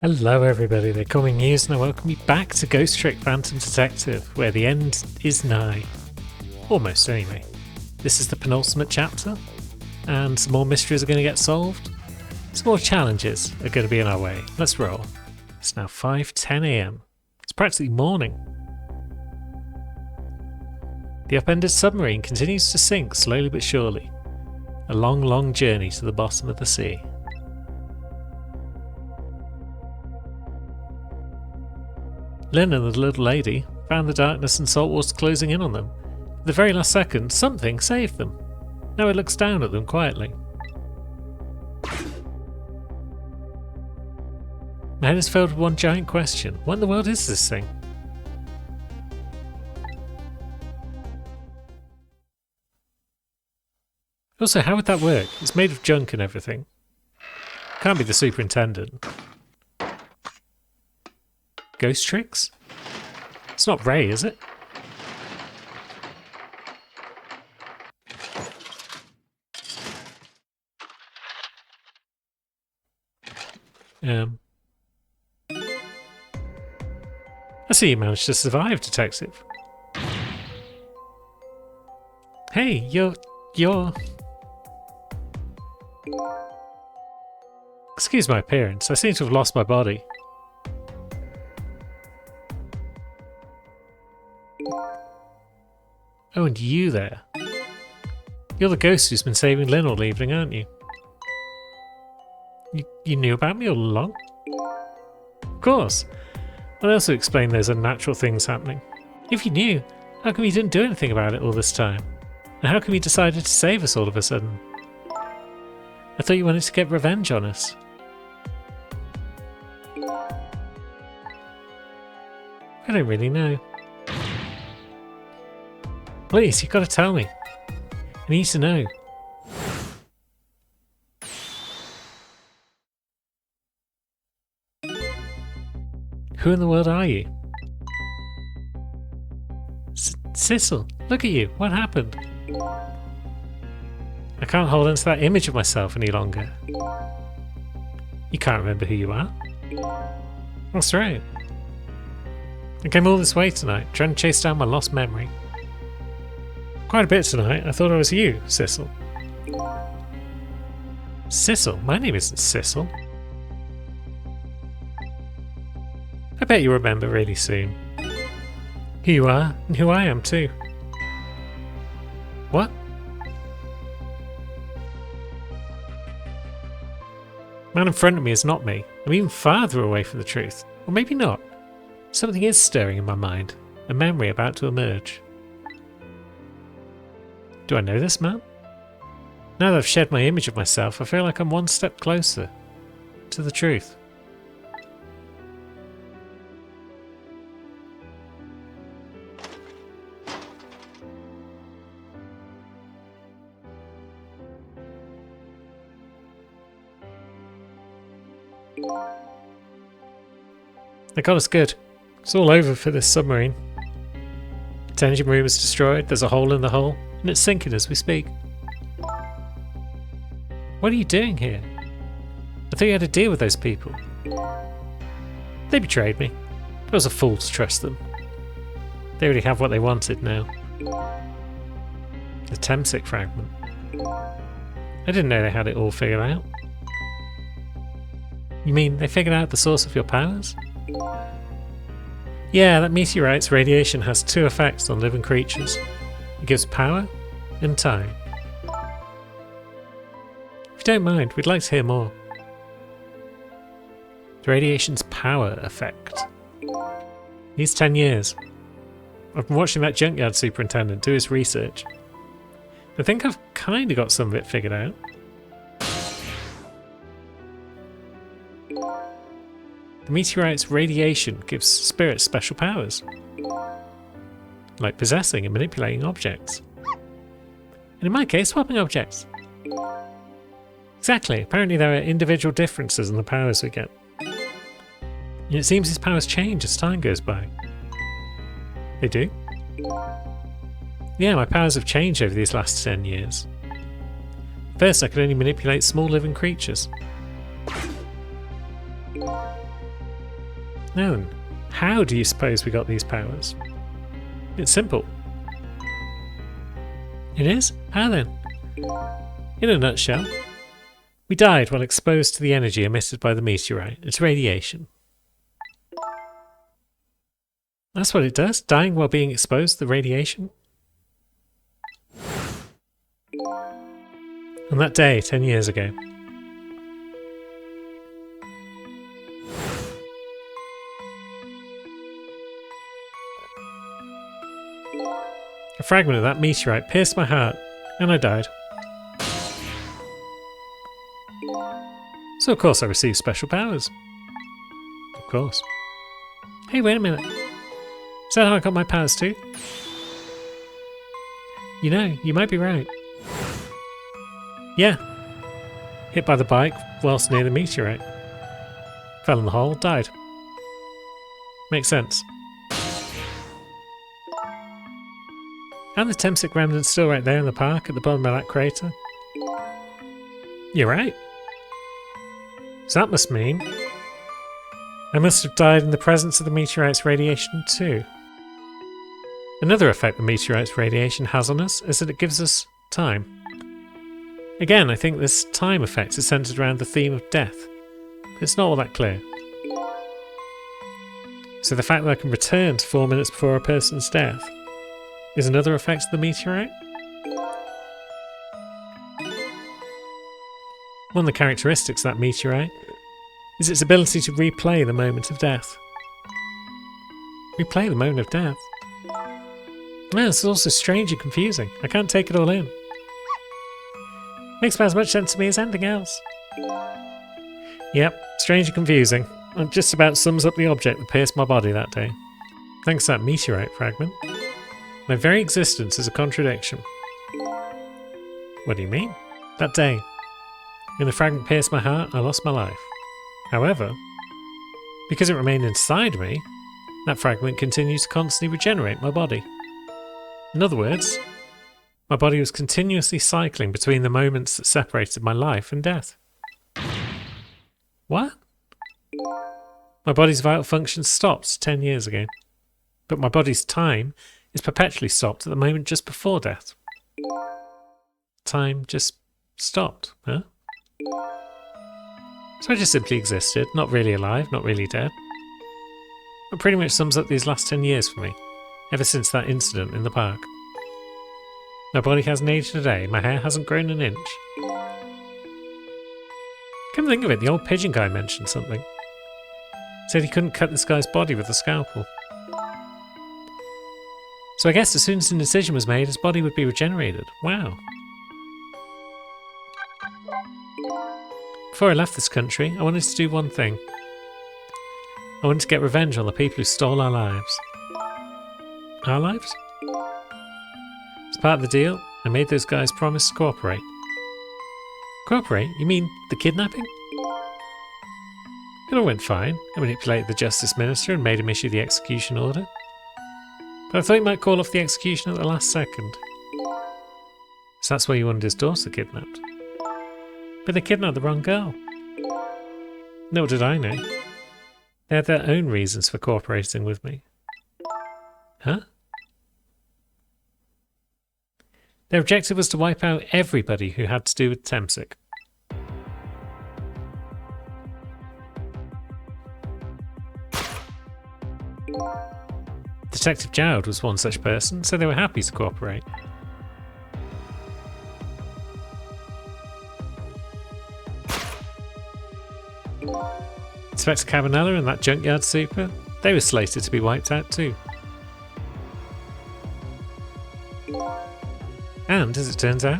Hello everybody, they're coming news and I welcome you back to Ghost Trick Phantom Detective, where the end is nigh. Almost anyway. This is the penultimate chapter, and some more mysteries are going to get solved. Some more challenges are going to be in our way. Let's roll. It's now 5:10 AM. It's practically morning. The upended submarine continues to sink slowly but surely. A long, long journey to the bottom of the sea. Lynn and the little lady found the darkness and saltwater closing in on them. At the very last second, something saved them. Now it looks down at them quietly. My head is filled with one giant question. What in the world is this thing? Also, how would that work? It's made of junk and everything. Can't be the superintendent. Ghost tricks? It's not Ray, is it? I see you managed to survive, Detective. Hey, you're... Excuse my appearance, I seem to have lost my body. Oh, and you there. You're the ghost who's been saving Lynn all evening, aren't you? You knew about me all along? Of course. I'll also explain those unnatural things happening. If you knew, how come you didn't do anything about it all this time? And how come you decided to save us all of a sudden? I thought you wanted to get revenge on us. I don't really know. Please, you've got to tell me. I need to know. Who in the world are you? Sissel, look at you. What happened? I can't hold on to that image of myself any longer. You can't remember who you are? That's right. I came all this way tonight, trying to chase down my lost memory. Quite a bit tonight. I thought I was you, Sissel. Sissel? My name isn't Sissel. I bet you'll remember really soon. Who you are, and who I am too. What? Man in front of me is not me. I'm even farther away from the truth. Or maybe not. Something is stirring in my mind. A memory about to emerge. Do I know this man? Now that I've shed my image of myself, I feel like I'm one step closer to the truth. They got us good. It's all over for this submarine. The engine room is destroyed, there's a hole in the hull, and it's sinking as we speak. What are you doing here? I thought you had to deal with those people. They betrayed me. I was a fool to trust them. They already have what they wanted now. The Temsic fragment. I didn't know they had it all figured out. You mean they figured out the source of your powers? Yeah, that meteorite's radiation has two effects on living creatures. It gives power and time. If you don't mind, we'd like to hear more. The radiation's power effect. Needs 10 years. I've been watching that junkyard superintendent do his research. I think I've kinda got some of it figured out. The meteorite's radiation gives spirits special powers, like possessing and manipulating objects. And in my case, swapping objects. Exactly, apparently there are individual differences in the powers we get. And it seems his powers change as time goes by. They do? Yeah, my powers have changed over these last 10 years. First, I could only manipulate small living creatures. Now then, how do you suppose we got these powers? It's simple. It is? How then? In a nutshell, we died while exposed to the energy emitted by the meteorite. It's radiation. That's what it does, dying while being exposed to the radiation. On that day, 10 years ago. A fragment of that meteorite pierced my heart, and I died. So of course I received special powers. Of course. Hey, wait a minute. Is that how I got my powers too? You know, you might be right. Yeah. Hit by the bike whilst near the meteorite. Fell in the hole, died. Makes sense. And the Temsic remnant's still right there in the park at the bottom of that crater. You're right. So that must mean I must have died in the presence of the meteorite's radiation too. Another effect the meteorite's radiation has on us is that it gives us time. Again, I think this time effect is centered around the theme of death, but it's not all that clear. So the fact that I can return to 4 minutes before a person's death is another effect of the meteorite? One of the characteristics of that meteorite is its ability to replay the moment of death. Replay the moment of death? Yeah, this is also strange and confusing. I can't take it all in. Makes about as much sense to me as anything else. Yep, strange and confusing. It just about sums up the object that pierced my body that day. Thanks to that meteorite fragment. My very existence is a contradiction. What do you mean? That day, when the fragment pierced my heart, I lost my life. However, because it remained inside me, that fragment continues to constantly regenerate my body. In other words, my body was continuously cycling between the moments that separated my life and death. What? My body's vital functions stopped 10 years ago, but my body's time is perpetually stopped at the moment just before death. Time just stopped, huh? So I just simply existed, not really alive, not really dead. It pretty much sums up these last 10 years for me, ever since that incident in the park. My body hasn't aged a day, my hair hasn't grown an inch. Come think of it, the old pigeon guy mentioned something. Said he couldn't cut this guy's body with a scalpel. So I guess as soon as the incision was made, his body would be regenerated. Wow. Before I left this country, I wanted to do one thing. I wanted to get revenge on the people who stole our lives. Our lives? As part of the deal, I made those guys promise to cooperate. Cooperate? You mean the kidnapping? It all went fine. I manipulated the Justice Minister and made him issue the execution order. But I thought he might call off the execution at the last second. So that's why he wanted his daughter kidnapped. But they kidnapped the wrong girl. Nor did I know. They had their own reasons for cooperating with me. Huh? Their objective was to wipe out everybody who had to do with Temsic. Detective Jowd was one such person, so they were happy to cooperate. Inspector Cabanella and that junkyard super, they were slated to be wiped out too. And, as it turns out,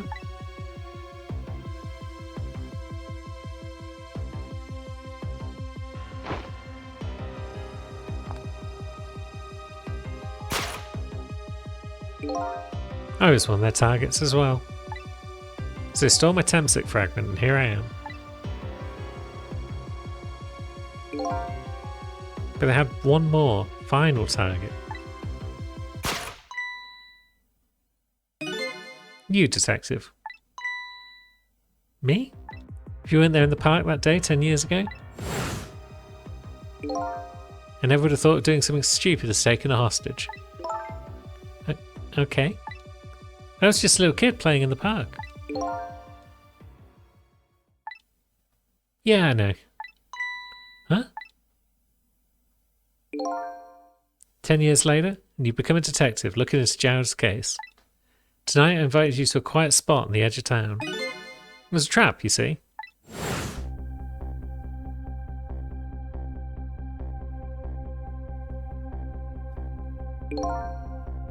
I was one of their targets as well. So they stole my Temsic fragment and here I am. But they had one more, final target. You, detective. Me? If you weren't there in the park that day 10 years ago? I never would have thought of doing something stupid as taking a hostage. Okay. I was just a little kid playing in the park. Yeah, I know. Huh? 10 years later, and you become a detective looking into Jared's case. Tonight I invited you to a quiet spot on the edge of town. It was a trap, you see.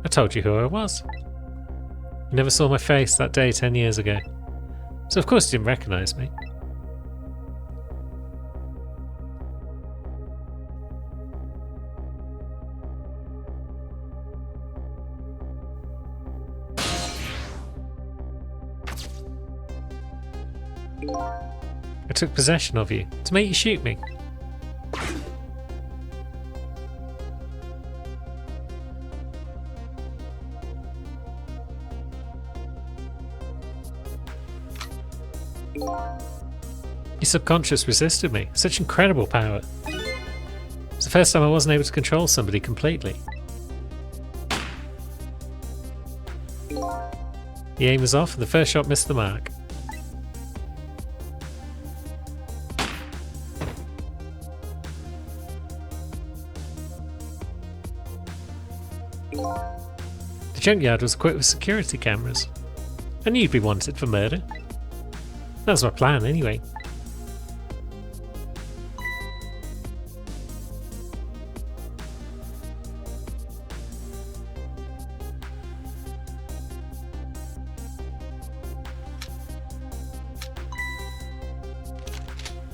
I told you who I was. You never saw my face that day 10 years ago. So of course you didn't recognise me. I took possession of you to make you shoot me. Your subconscious resisted me. Such incredible power. It's the first time I wasn't able to control somebody completely. The aim was off and the first shot missed the mark. The junkyard was equipped with security cameras. I knew you'd be wanted for murder. That was my plan anyway.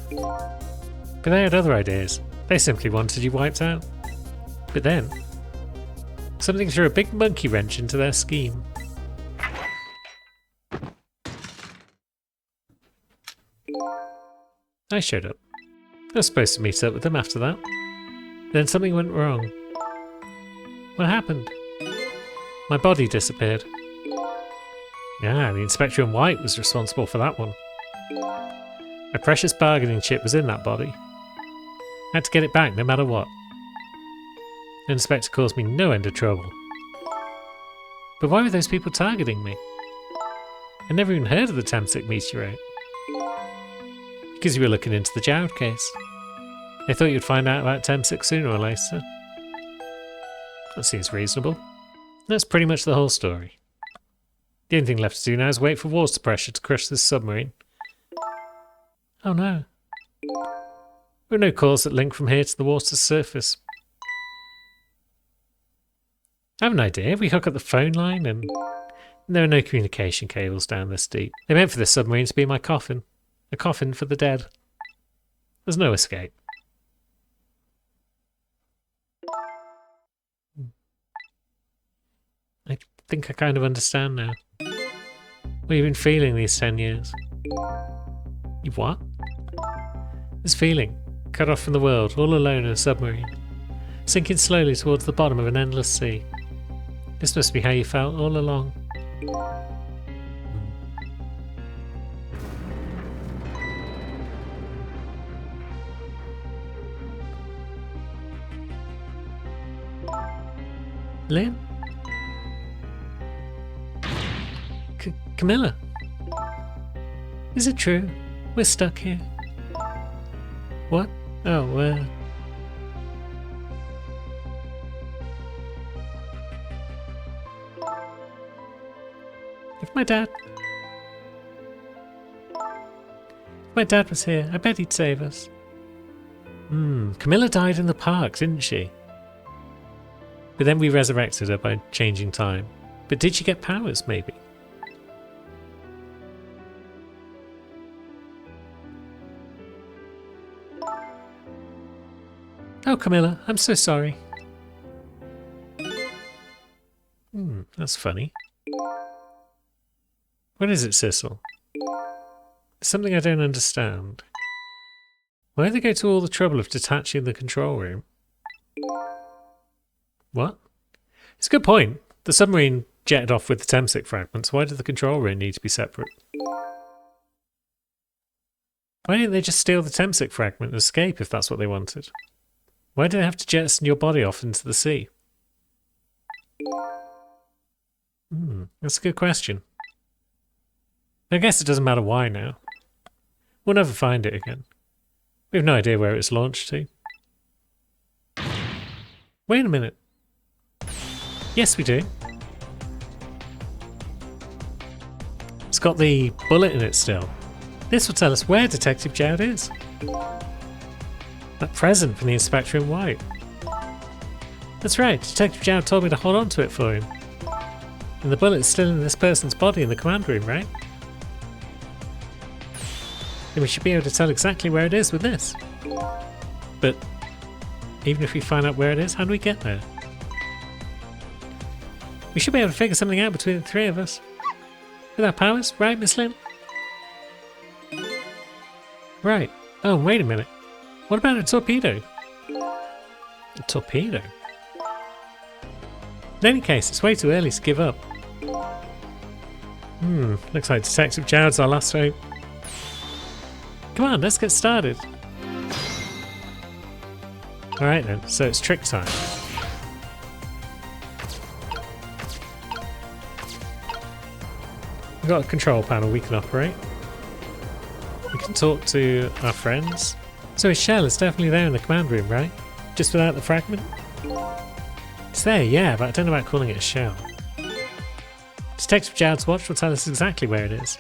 But they had other ideas. They simply wanted you wiped out. But then, something threw a big monkey wrench into their scheme. I showed up. I was supposed to meet up with them after that. Then something went wrong. What happened? My body disappeared. Yeah, the Inspector in White was responsible for that one. My precious bargaining chip was in that body. I had to get it back no matter what. The Inspector caused me no end of trouble. But why were those people targeting me? I never even heard of the Temsik meteorite. Because you were looking into the Jared case. They thought you'd find out about Temsik sooner or later. That seems reasonable. That's pretty much the whole story. The only thing left to do now is wait for water pressure to crush this submarine. Oh no. There are no cores that link from here to the water's surface. I have an idea. We hook up the phone line and there are no communication cables down this deep. They meant for this submarine to be my coffin. A coffin for the dead. There's no escape. I think I kind of understand now. What have you been feeling these 10 years? You what? This feeling, cut off from the world, all alone in a submarine, sinking slowly towards the bottom of an endless sea. This must be how you felt all along. Lynn? Camilla? Is it true? We're stuck here. What? Oh, If my dad was here, I bet he'd save us. Camilla died in the park, didn't she? But then we resurrected her by changing time. But did she get powers, maybe? Oh, Camilla, I'm so sorry. That's funny. What is it, Sissel? It's something I don't understand. Why did they go to all the trouble of detaching the control room? What? It's a good point. The submarine jetted off with the Temsik fragments. Why did the control room need to be separate? Why didn't they just steal the Temsik fragment and escape if that's what they wanted? Why do they have to jettison your body off into the sea? That's a good question. I guess it doesn't matter why now. We'll never find it again. We have no idea where it's launched to. Wait a minute. Yes, we do. It's got the bullet in it still. This will tell us where Detective Jowd is. That present from the Inspector in White. That's right, Detective Jowd told me to hold on to it for him. And the bullet is still in this person's body in the command room, right? Then we should be able to tell exactly where it is with this. But even if we find out where it is, how do we get there? We should be able to figure something out between the three of us. With our powers, right, Miss Lynn? Right. Oh, wait a minute. What about a torpedo? A torpedo? In any case, it's way too early to give up. Looks like Detective Jowd's our last hope. Come on, let's get started. Alright then, so it's trick time. We've got a control panel we can operate. We can talk to our friends. So his shell is definitely there in the command room, right? Just without the fragment? It's there, yeah, but I don't know about calling it a shell. Detective Jowd's watch will tell us exactly where it is.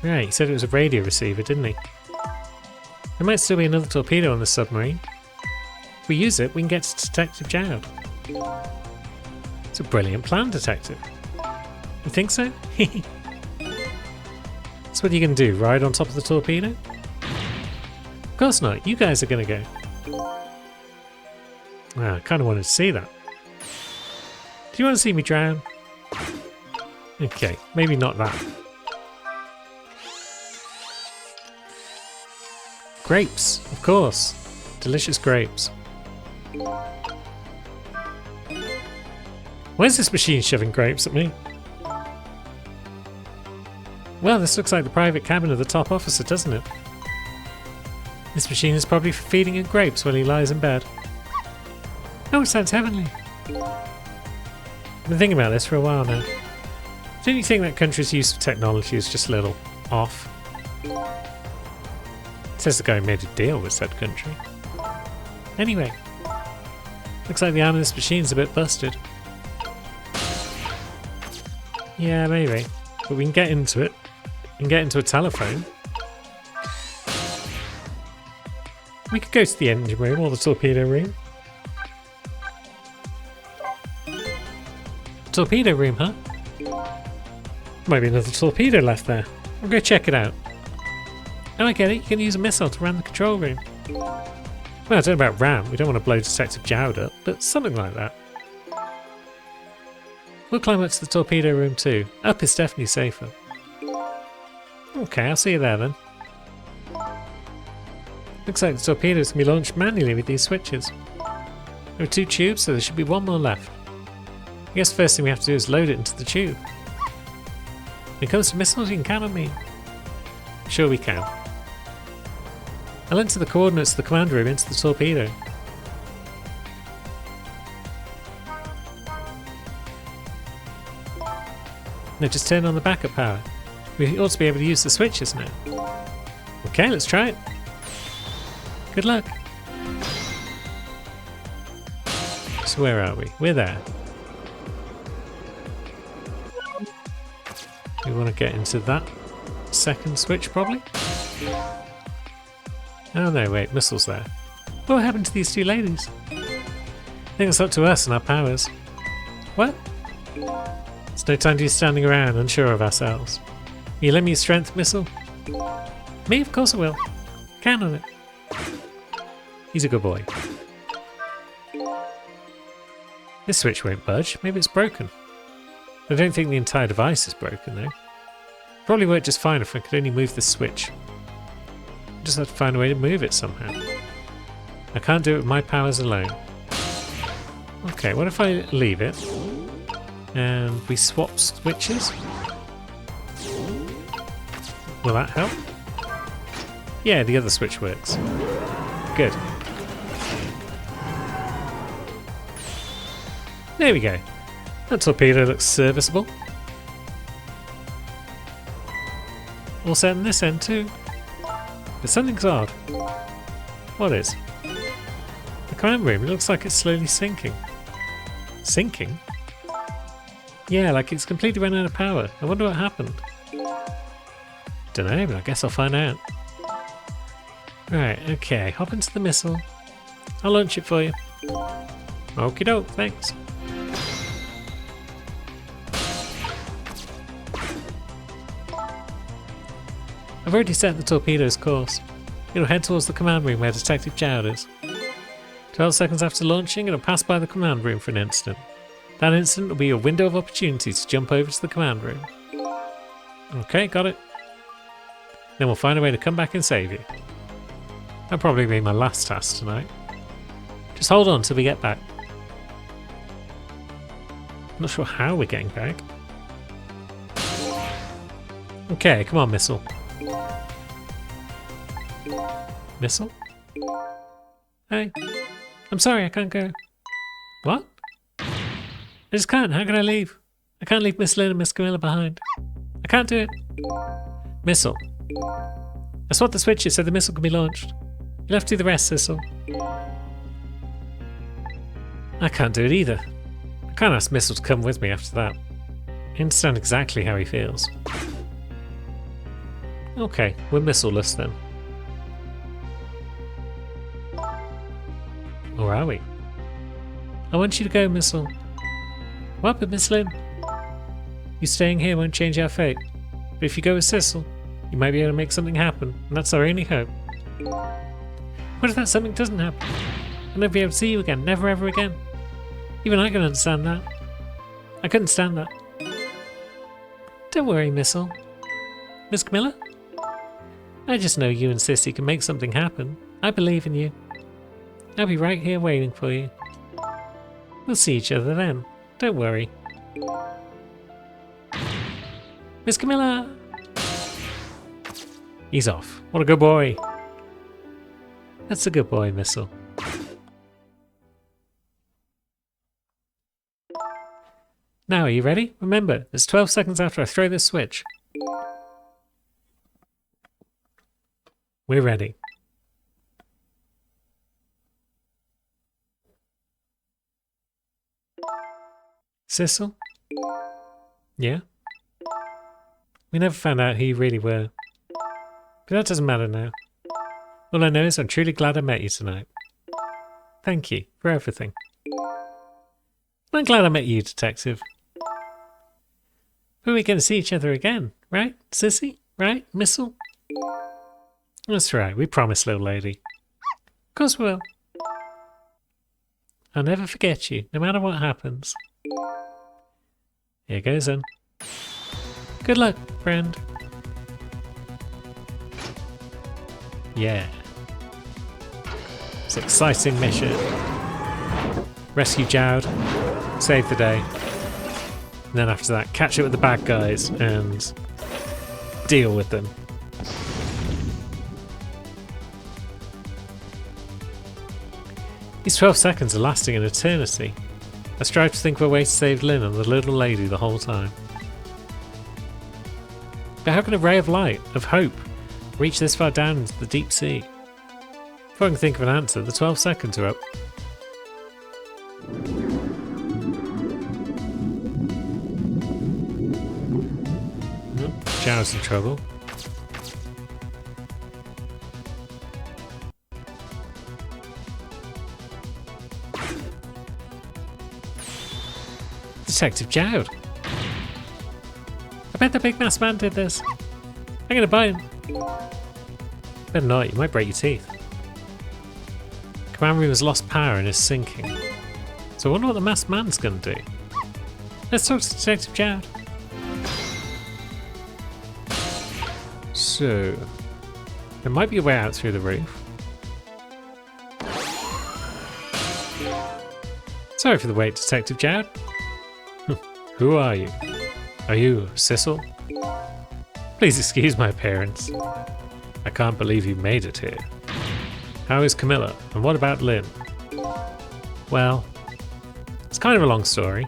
Right, he said it was a radio receiver, didn't he? There might still be another torpedo on the submarine. If we use it, we can get to Detective Jowd. It's a brilliant plan, Detective. You think so? That's what you're going to do, ride on top of the torpedo? Of course not, you guys are going to go. I kind of wanted to see that. Do you want to see me drown? Okay, maybe not that. Grapes, of course. Delicious grapes. Where's this machine shoving grapes at me? Well, this looks like the private cabin of the top officer, doesn't it? This machine is probably for feeding him grapes while he lies in bed. Oh, it sounds heavenly. I've been thinking about this for a while now. Don't you think that country's use of technology is just a little off? Says the guy who made a deal with said country. Anyway, looks like the arm of this machine's a bit busted. Yeah, maybe. But we can get into it. We can get into a telephone. We could go to the engine room or the torpedo room. Torpedo room, huh? Might be another torpedo left there. I'll go check it out. Oh, I get it. You can use a missile to ram the control room. Well, I don't know about ram. We don't want to blow Detective Jowd up, but something like that. We'll climb up to the torpedo room too. Up is definitely safer. Okay, I'll see you there then. Looks like the torpedoes can be launched manually with these switches. There are 2 tubes, so there should be 1 more left. I guess the first thing we have to do is load it into the tube. When it comes to missiles, you can count on me. Sure we can. I'll enter the coordinates of the command room into the torpedo. Now just turn on the backup power. We ought to be able to use the switches now. Okay, let's try it. Good luck. So where are we? We're there. We want to get into that second switch probably. Oh no, wait, missiles there. What happened to these 2 ladies? I think it's up to us and our powers. What? It's no time to be standing around unsure of ourselves. Will you lend me a strength missile? Me? Of course I will. Count on it. He's a good boy. This switch won't budge. Maybe it's broken. I don't think the entire device is broken though. Probably work just fine if I could only move this switch. I just have to find a way to move it somehow. I can't do it with my powers alone. Okay, what if I leave it and we swap switches? Will that help? Yeah, the other switch works. Good. There we go. That torpedo looks serviceable. All set on this end too. But something's odd. What is? The command room, it looks like it's slowly sinking. Sinking? Yeah, like it's completely run out of power. I wonder what happened. Dunno, but I guess I'll find out. Right, okay, hop into the missile. I'll launch it for you. Okie doke, thanks. I've already set the torpedo's course. It'll head towards the command room where Detective Jowd is. 12 seconds after launching, it'll pass by the command room for an instant. That instant will be your window of opportunity to jump over to the command room. Okay, got it. Then we'll find a way to come back and save you. That'll probably be my last task tonight. Just hold on till we get back. I'm not sure how we're getting back. Okay, come on, missile. Missile? Hey, I'm sorry, I can't go. What? I just can't. How can I leave? I can't leave Miss Lynn and Miss Camilla behind. I can't do it. Missile. I swapped the switches so the missile can be launched. You'll have to do the rest, Sissel. I can't do it either. I can't ask Missile to come with me after that. I understand exactly how he feels. Okay, we're Missile-less then. Or are we? I want you to go, Missile. What, but Miss Lynn? You staying here won't change our fate. But if you go with Sissel, you might be able to make something happen, and that's our only hope. What if that something doesn't happen? I'll never be able to see you again, never ever again. Even I can understand that. I couldn't stand that. Don't worry, Missile. Miss Camilla? I just know you and Sissy can make something happen. I believe in you. I'll be right here waiting for you. We'll see each other then. Don't worry. Miss Camilla! He's off. What a good boy. That's a good boy, Missile. Now, are you ready? Remember, there's 12 seconds after I throw this switch. We're ready. Sissel? Yeah? We never found out who you really were. But that doesn't matter now. All I know is I'm truly glad I met you tonight. Thank you for everything. I'm glad I met you, Detective. But we're going to see each other again, right, Sissy? Right, Missile? That's right, we promised, little lady. Of course we will. I'll never forget you, no matter what happens. Here goes then. Good luck, friend. Yeah. It's an exciting mission. Rescue Jowd, save the day. And then after that, catch up with the bad guys and deal with them. These 12 seconds are lasting an eternity. I strive to think of a way to save Lynn and the little lady the whole time. But how can a ray of light, of hope, reach this far down into the deep sea? Before I can think of an answer, the 12 seconds are up. Jowd's in trouble. Detective Jowd. I bet the big masked man did this. I'm gonna buy him. Better not, you might break your teeth. Command room has lost power and is sinking. So I wonder what the masked man's gonna do. Let's talk to Detective Jowd. So, there might be a way out through the roof. Sorry for the wait, Detective Jowd. Who are you? Are you Sissel? Please excuse my appearance. I can't believe you made it here. How is Camilla? And what about Lynn? Well, it's kind of a long story,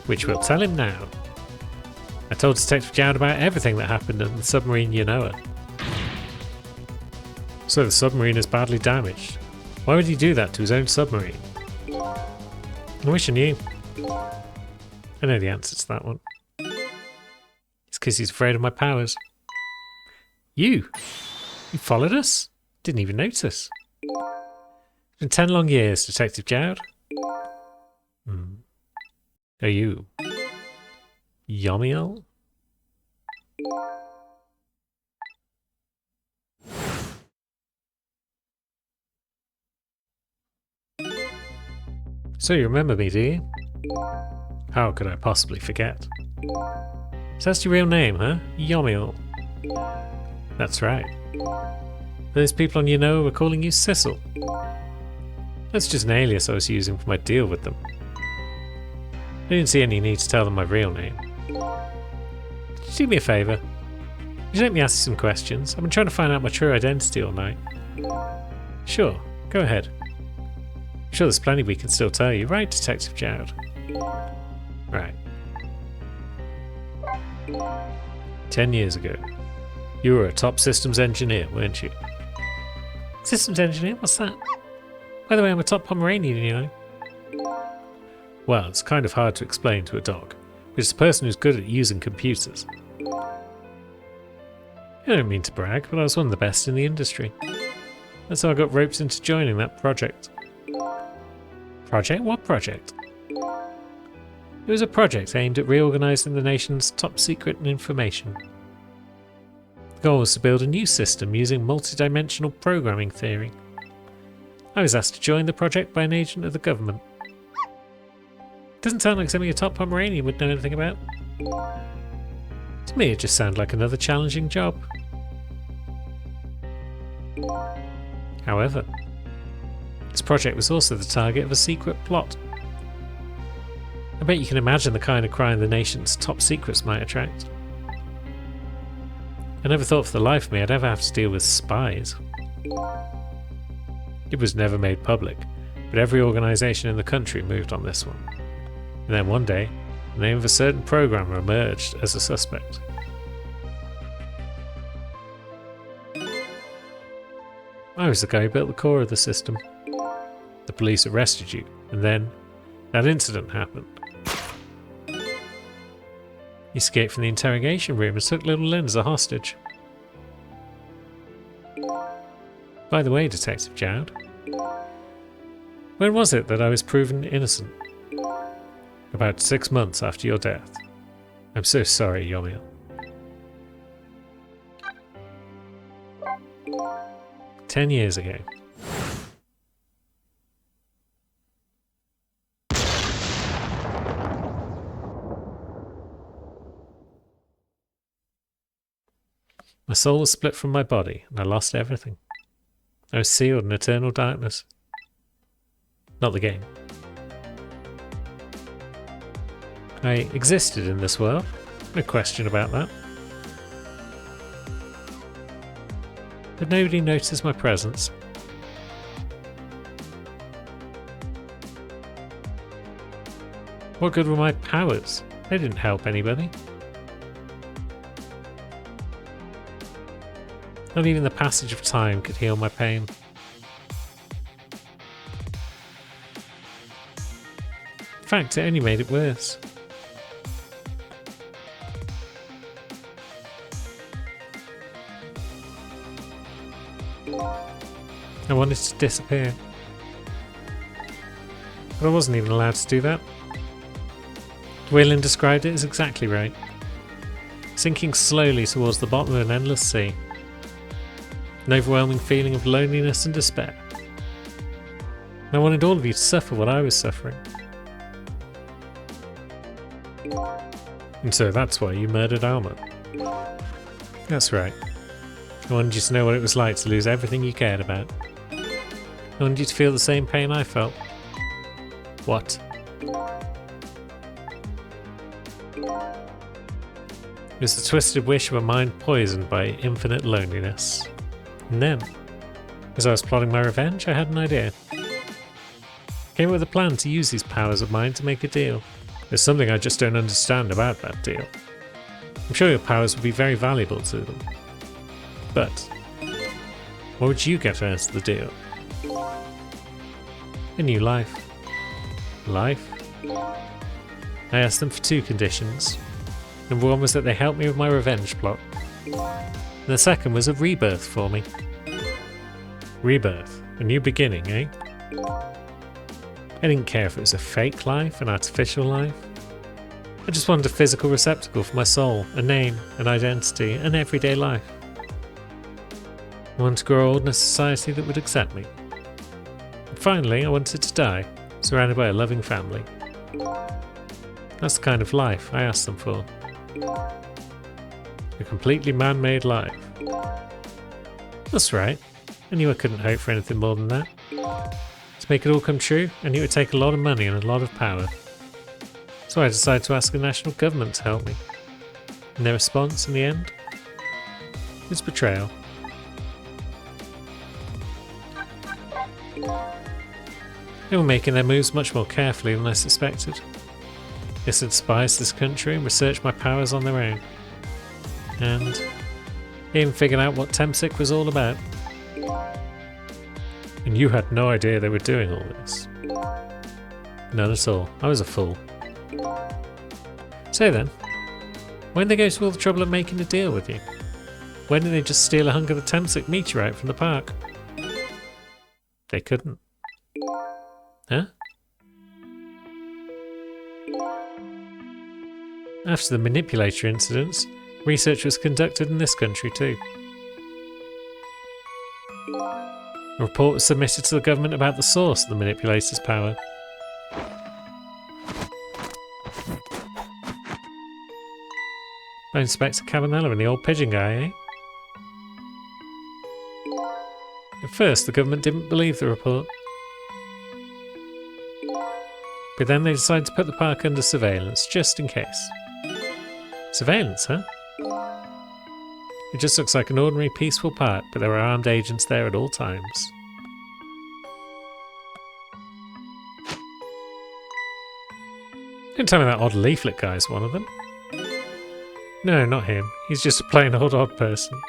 which we'll tell him now. I told Detective Jowd about everything that happened in the submarine Yanoa. So the submarine is badly damaged. Why would he do that to his own submarine? I wish I knew. I know the answer to that one. It's because he's afraid of my powers. You followed us? Didn't even notice. It's been 10 long years, Detective Jowd. Are you Yomiel? So you remember me, do you? How could I possibly forget? So that's your real name, huh? Yomiel. That's right. Those people on Yanoa were calling you Sissel. That's just an alias I was using for my deal with them. I didn't see any need to tell them my real name. Could you do me a favour? Could you let me ask you some questions? I've been trying to find out my true identity all night. Sure, go ahead. I'm sure there's plenty we can still tell you, right, Detective Jowd? Right. 10 years ago, you were a top systems engineer, weren't you? Systems engineer? What's that? By the way, I'm a top Pomeranian, you know. Well, it's kind of hard to explain to a dog, but it's a person who's good at using computers. I don't mean to brag, but I was one of the best in the industry. That's how I got roped into joining that project. Project? What project? It was a project aimed at reorganising the nation's top secret information. The goal was to build a new system using multidimensional programming theory. I was asked to join the project by an agent of the government. Doesn't sound like something a top Pomeranian would know anything about. To me, it just sounded like another challenging job. However, this project was also the target of a secret plot. I bet you can imagine the kind of crime the nation's top secrets might attract. I never thought for the life of me I'd ever have to deal with spies. It was never made public, but every organisation in the country moved on this one. And then one day, the name of a certain programmer emerged as a suspect. I was the guy who built the core of the system. The police arrested you, and then that incident happened. You escaped from the interrogation room and took little Lynn as a hostage. By the way, Detective Jowd, when was it that I was proven innocent? About 6 months after your death. I'm so sorry, Yomiel. "10 years ago. My soul was split from my body, and I lost everything. I was sealed in eternal darkness. Not the game. I existed in this world, no question about that. But nobody noticed my presence. What good were my powers? They didn't help anybody. Not even the passage of time could heal my pain. In fact, it only made it worse. I wanted to disappear. But I wasn't even allowed to do that. The way Lynn described it is exactly right. Sinking slowly towards the bottom of an endless sea. An overwhelming feeling of loneliness and despair. And I wanted all of you to suffer what I was suffering. And so that's why you murdered Alma. That's right. I wanted you to know what it was like to lose everything you cared about. I wanted you to feel the same pain I felt. What? It was the twisted wish of a mind poisoned by infinite loneliness. And then, as I was plotting my revenge, I had an idea. Came up with a plan to use these powers of mine to make a deal. There's something I just don't understand about that deal. I'm sure your powers would be very valuable to them. But what would you get out of the deal? A new life. Life? I asked them for 2 conditions. Number 1 was that they helped me with my revenge plot. And the second was a rebirth for me. Rebirth? A new beginning, eh? I didn't care if it was a fake life, an artificial life. I just wanted a physical receptacle for my soul, a name, an identity, an everyday life. I wanted to grow old in a society that would accept me. And finally, I wanted to die, surrounded by a loving family. That's the kind of life I asked them for. A completely man-made life. That's right. I knew I couldn't hope for anything more than that. To make it all come true, I knew it would take a lot of money and a lot of power. So I decided to ask the national government to help me. And their response in the end? Was betrayal. They were making their moves much more carefully than I suspected. They had spies this country and researched my powers on their own. And they even figured out what Temsik was all about. And you had no idea they were doing all this. None at all. I was a fool. So then, when did they go to all the trouble of making a deal with you? Why didn't they just steal a hunk of the Temsik meteorite from the park? They couldn't. Huh? After the manipulator incidents, research was conducted in this country too. A report was submitted to the government about the source of the manipulator's power. By Inspector Cabanella and the old pigeon guy, eh? At first, the government didn't believe the report. But then they decided to put the park under surveillance, just in case. Surveillance, huh? It just looks like an ordinary peaceful park, but there are armed agents there at all times. Don't tell me that odd leaflet guy's one of them. No, not him. He's just a plain old odd person.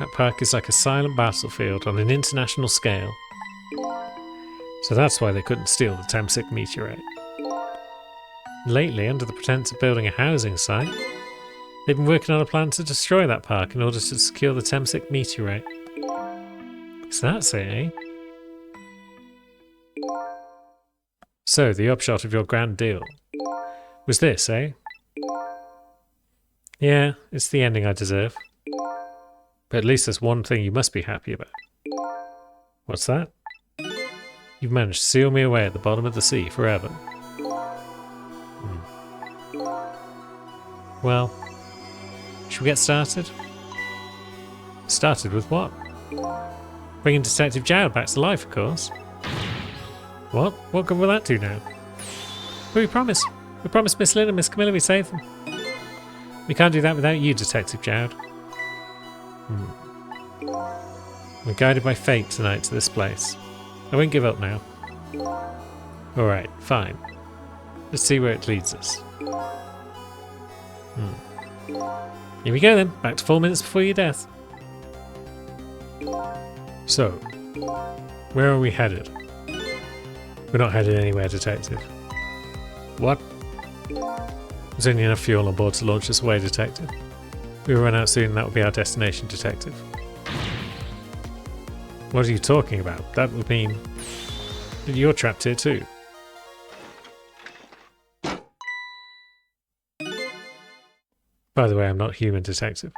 That park is like a silent battlefield on an international scale. So that's why they couldn't steal the Temsik meteorite. Lately, under the pretense of building a housing site, they've been working on a plan to destroy that park in order to secure the Temsik meteorite. So that's it, eh? So, the upshot of your grand deal was this, eh? Yeah, it's the ending I deserve. But at least there's one thing you must be happy about. What's that? You've managed to seal me away at the bottom of the sea forever. Well, should we get started? Started with what? Bringing Detective Jowd back to life, of course. What? What good will that do now? But we promised. We promised Miss Lynn and Miss Camilla we'd save them. We can't do that without you, Detective Jowd. We're guided by fate tonight to this place. I won't give up now. Alright, fine. Let's see where it leads us. Here we go then, back to 4 minutes before your death. So, where are we headed? We're not headed anywhere, Detective. What? There's only enough fuel on board to launch us away, Detective. We will run out soon and that will be our destination, Detective. What are you talking about? That would mean that you're trapped here too. By the way, I'm not human, Detective.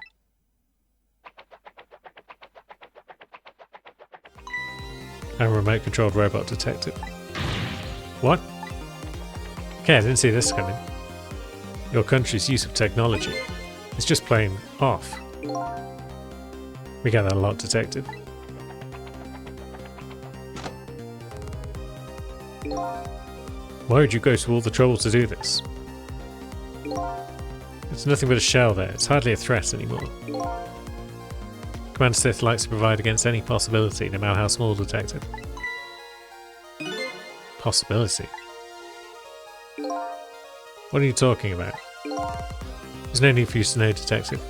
I'm a remote-controlled robot, Detective. What? Okay, I didn't see this coming. Your country's use of technology is just plain off. We get that a lot, Detective. Why would you go to all the trouble to do this? It's nothing but a shell there. It's hardly a threat anymore. Commander Sith likes to provide against any possibility, no matter how small, Detective. Possibility? What are you talking about? There's no need for you to know, Detective.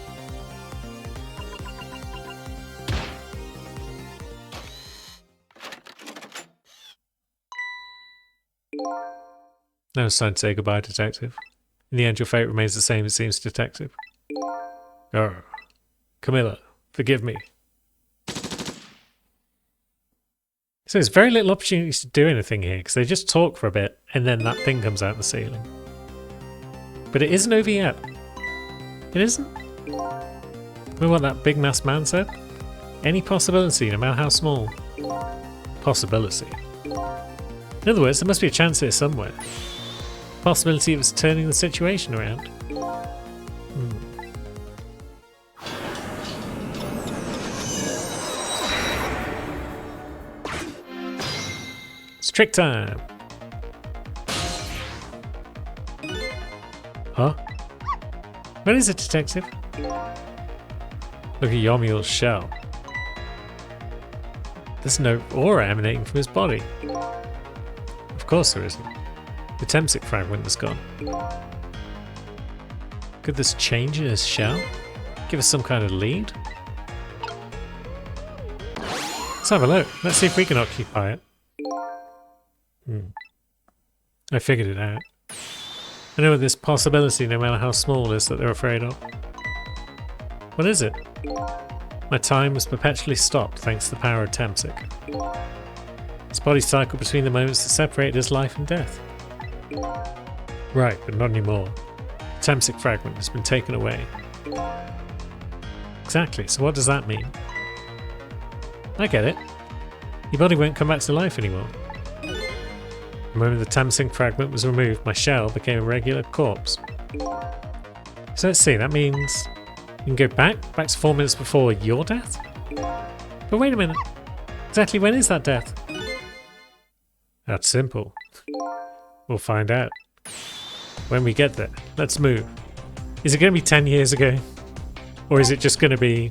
No, it's time to say goodbye, Detective. In the end, your fate remains the same, it seems, Detective. Grr. Camilla, forgive me. So there's very little opportunities to do anything here, because they just talk for a bit, and then that thing comes out the ceiling. But it isn't over yet. It isn't? Remember what that big masked man said? Any possibility, no matter how small. Possibility. In other words, there must be a chance here somewhere. Possibility of us turning the situation around. It's trick time! Huh? What is it, Detective? Look at Yomiel's shell. There's no aura emanating from his body. Of course there isn't. The Temsic fragment is gone. Could this change in his shell? Give us some kind of lead? Let's have a look. Let's see if we can occupy it. I figured it out. I know what this possibility, no matter how small, is that they're afraid of. What is it? My time was perpetually stopped thanks to the power of Temsic. His body cycled between the moments that separated his life and death. Right, but not anymore. The Temsic fragment has been taken away. Exactly, so what does that mean? I get it. Your body won't come back to life anymore. The moment the Temsic fragment was removed, my shell became a regular corpse. So let's see, that means you can go back to 4 minutes before your death? But wait a minute, exactly when is that death? That's simple. We'll find out. When we get there, let's move. Is it going to be 10 years ago? Or is it just going to be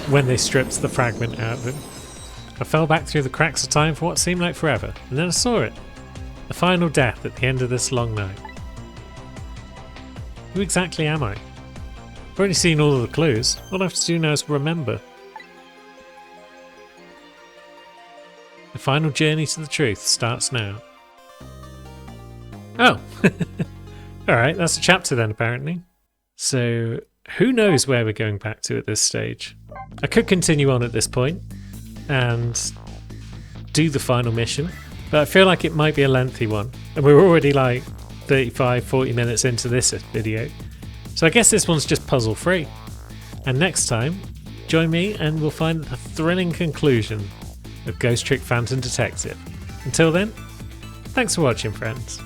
when they stripped the fragment out of him? I fell back through the cracks of time for what seemed like forever, and then I saw it. The final death at the end of this long night. Who exactly am I? I've already seen all of the clues. All I have to do now is remember. The final journey to the truth starts now. Oh! Alright, that's a chapter then, apparently. So, who knows where we're going back to at this stage? I could continue on at this point and do the final mission, but I feel like it might be a lengthy one. And we're already like 35-40 minutes into this video. So I guess this one's just puzzle free. And next time, join me and we'll find a thrilling conclusion of Ghost Trick Phantom Detective. Until then, thanks for watching, friends.